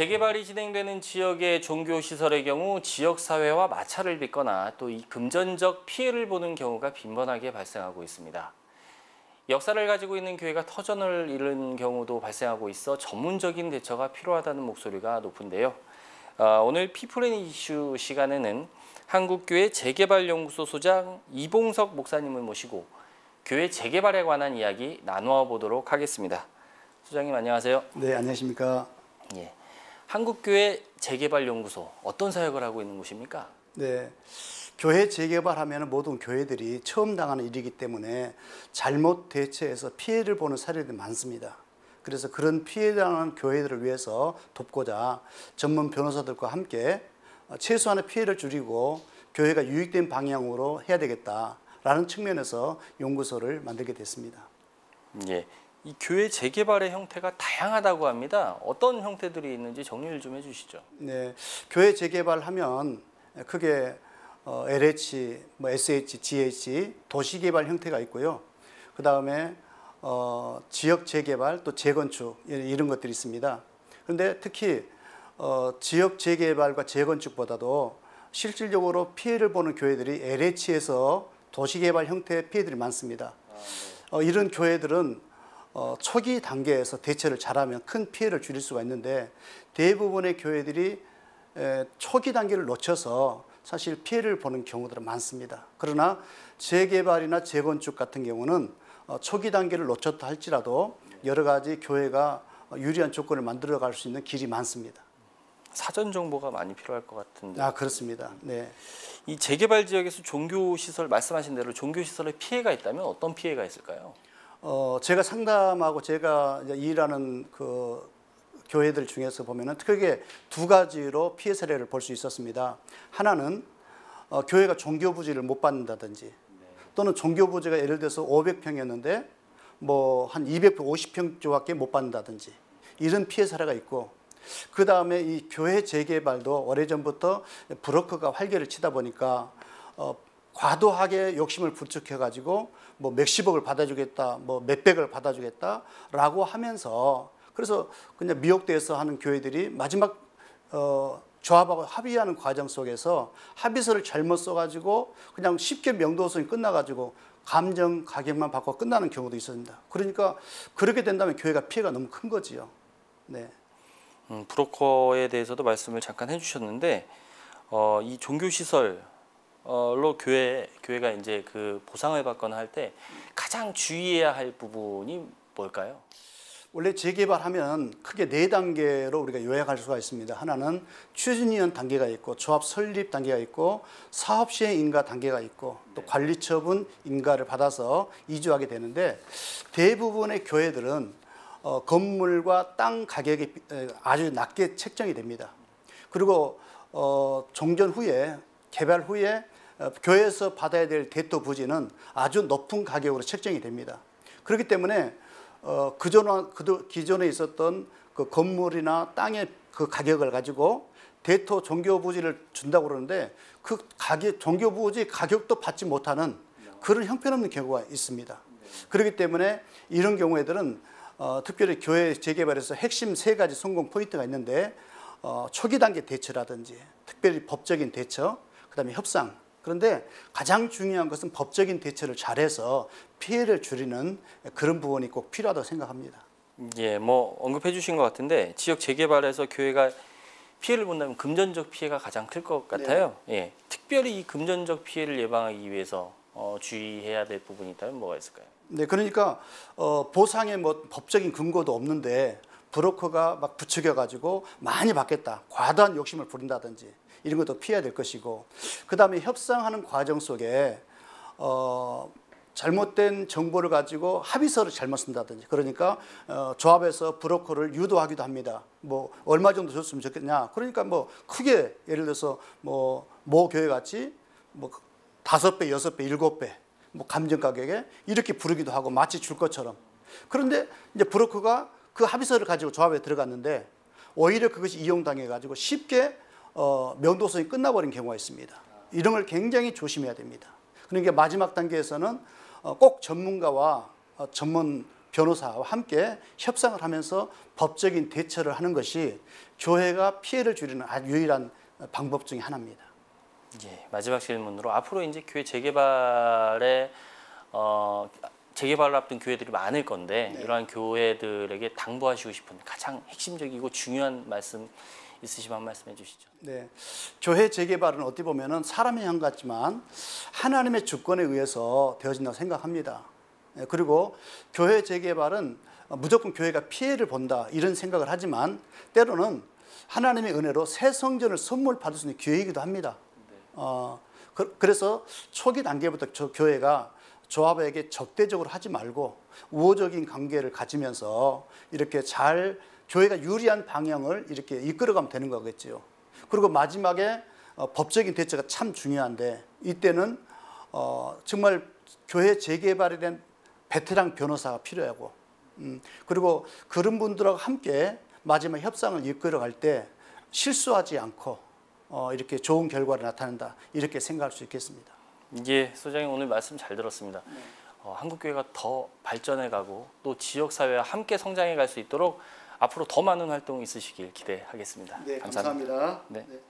재개발이 진행되는 지역의 종교시설의 경우 지역사회와 마찰을 빚거나 또 이 금전적 피해를 보는 경우가 빈번하게 발생하고 있습니다. 역사를 가지고 있는 교회가 터전을 잃은 경우도 발생하고 있어 전문적인 대처가 필요하다는 목소리가 높은데요. 오늘 피플 앤 이슈 시간에는 한국교회 재개발연구소 소장 이봉석 목사님을 모시고 교회 재개발에 관한 이야기 나누어 보도록 하겠습니다. 소장님 안녕하세요. 네, 안녕하십니까. 예. 한국교회 재개발연구소 어떤 사역을 하고 있는 곳입니까? 네, 교회 재개발하면 모든 교회들이 처음 당하는 일이기 때문에 잘못 대처해서 피해를 보는 사례들이 많습니다. 그래서 그런 피해당하는 교회들을 위해서 돕고자 전문 변호사들과 함께 최소한의 피해를 줄이고 교회가 유익된 방향으로 해야 되겠다라는 측면에서 연구소를 만들게 됐습니다. 예. 이 교회 재개발의 형태가 다양하다고 합니다. 어떤 형태들이 있는지 정리를 좀 해주시죠. 네, 교회 재개발하면 크게 LH, SH, GH 도시개발 형태가 있고요. 그 다음에 지역 재개발, 또 재건축 이런 것들이 있습니다. 그런데 특히 지역 재개발과 재건축보다도 실질적으로 피해를 보는 교회들이 LH에서 도시개발 형태의 피해들이 많습니다. 이런 교회들은 초기 단계에서 대처를 잘하면 큰 피해를 줄일 수가 있는데 대부분의 교회들이 초기 단계를 놓쳐서 사실 피해를 보는 경우들은 많습니다. 그러나 재개발이나 재건축 같은 경우는 초기 단계를 놓쳤다 할지라도 여러 가지 교회가 유리한 조건을 만들어 갈 수 있는 길이 많습니다. 사전 정보가 많이 필요할 것 같은데. 그렇습니다. 네. 이 재개발 지역에서 종교시설 말씀하신 대로 종교시설에 피해가 있다면 어떤 피해가 있을까요? 제가 상담하고 제가 이제 일하는 그 교회들 중에서 보면은 크게 두 가지로 피해 사례를 볼 수 있었습니다. 하나는 교회가 종교 부지를 못 받는다든지 또는 종교 부지가 예를 들어서 500평이었는데 뭐 한 250평 정도밖에 못 받는다든지 이런 피해 사례가 있고, 그 다음에 이 교회 재개발도 오래전부터 브로커가 활개를 치다 보니까 과도하게 욕심을 부추겨 가지고 뭐 몇십억을 받아주겠다, 뭐 몇백을 받아주겠다라고 하면서 그래서 그냥 미혹돼서 하는 교회들이 마지막 조합하고 합의하는 과정 속에서 합의서를 잘못 써가지고 그냥 쉽게 명도소송이 끝나가지고 감정 가격만 받고 끝나는 경우도 있습니다. 그러니까 그렇게 된다면 교회가 피해가 너무 큰 거지요. 네. 브로커에 대해서도 말씀을 잠깐 해주셨는데 이 종교시설 로 교회가 이제 그 보상을 받거나 할 때 가장 주의해야 할 부분이 뭘까요? 원래 재개발하면 크게 4단계로 우리가 요약할 수가 있습니다. 하나는 추진위원 단계가 있고 조합 설립 단계가 있고 사업 시행 인가 단계가 있고 또 관리 처분 인가를 받아서 이주하게 되는데, 대부분의 교회들은 건물과 땅 가격이 아주 낮게 책정이 됩니다. 그리고 종전 후에 개발 후에 교회에서 받아야 될 대토 부지는 아주 높은 가격으로 책정이 됩니다. 그렇기 때문에 기존에 있었던 그 건물이나 땅의 그 가격을 가지고 대토 종교 부지를 준다고 그러는데 그 가격, 종교 부지 가격도 받지 못하는 그런 형편없는 경우가 있습니다. 그렇기 때문에 이런 경우에들은 특별히 교회 재개발에서 핵심 3가지 성공 포인트가 있는데 초기 단계 대처라든지 특별히 법적인 대처, 그다음에 협상. 그런데 가장 중요한 것은 법적인 대처를 잘해서 피해를 줄이는 그런 부분이 꼭 필요하다고 생각합니다. 예, 뭐 언급해 주신 것 같은데 지역 재개발에서 교회가 피해를 본다면 금전적 피해가 가장 클 것 같아요. 네. 예, 특별히 이 금전적 피해를 예방하기 위해서 주의해야 될 부분이 있다면 뭐가 있을까요? 네, 그러니까 보상에 뭐 법적인 근거도 없는데 브로커가 막 부추겨 가지고 많이 받겠다, 과도한 욕심을 부린다든지 이런 것도 피해야 될 것이고, 그 다음에 협상하는 과정 속에 잘못된 정보를 가지고 합의서를 잘못 쓴다든지, 그러니까 조합에서 브로커를 유도하기도 합니다. 뭐 얼마 정도 줬으면 좋겠냐, 그러니까 뭐 크게 예를 들어서 뭐 교회 같이 뭐 5배, 6배, 7배 뭐 감정 가격에 이렇게 부르기도 하고 마치 줄 것처럼. 그런데 이제 브로커가 그 합의서를 가지고 조합에 들어갔는데 오히려 그것이 이용당해 가지고 쉽게 명도소송이 끝나버린 경우가 있습니다. 이런 걸 굉장히 조심해야 됩니다. 그러니까 마지막 단계에서는 꼭 전문가와 전문 변호사와 함께 협상을 하면서 법적인 대처를 하는 것이 교회가 피해를 줄이는 아주 유일한 방법 중에 하나입니다. 예, 마지막 질문으로 앞으로 이제 교회 재개발에 재개발을 앞둔 교회들이 많을 건데 네. 이러한 교회들에게 당부하시고 싶은 가장 핵심적이고 중요한 말씀 있으시면 한 말씀해 주시죠. 네, 교회 재개발은 어떻게 보면은 사람의 형 같지만 하나님의 주권에 의해서 되어진다고 생각합니다. 그리고 교회 재개발은 무조건 교회가 피해를 본다 이런 생각을 하지만 때로는 하나님의 은혜로 새 성전을 선물 받을 수 있는 기회이기도 합니다. 그래서 초기 단계부터 교회가 조합에게 적대적으로 하지 말고 우호적인 관계를 가지면서 이렇게 잘 교회가 유리한 방향을 이렇게 이끌어가면 되는 거겠죠. 그리고 마지막에 법적인 대처가 참 중요한데 이때는 정말 교회 재개발에 대한 베테랑 변호사가 필요하고 그리고 그런 분들하고 함께 마지막 협상을 이끌어갈 때 실수하지 않고 이렇게 좋은 결과를 나타낸다 이렇게 생각할 수 있겠습니다. 예, 소장님 오늘 말씀 잘 들었습니다. 한국교회가 더 발전해가고 또 지역사회와 함께 성장해 갈 수 있도록 앞으로 더 많은 활동 있으시길 기대하겠습니다. 네, 감사합니다. 네. 네.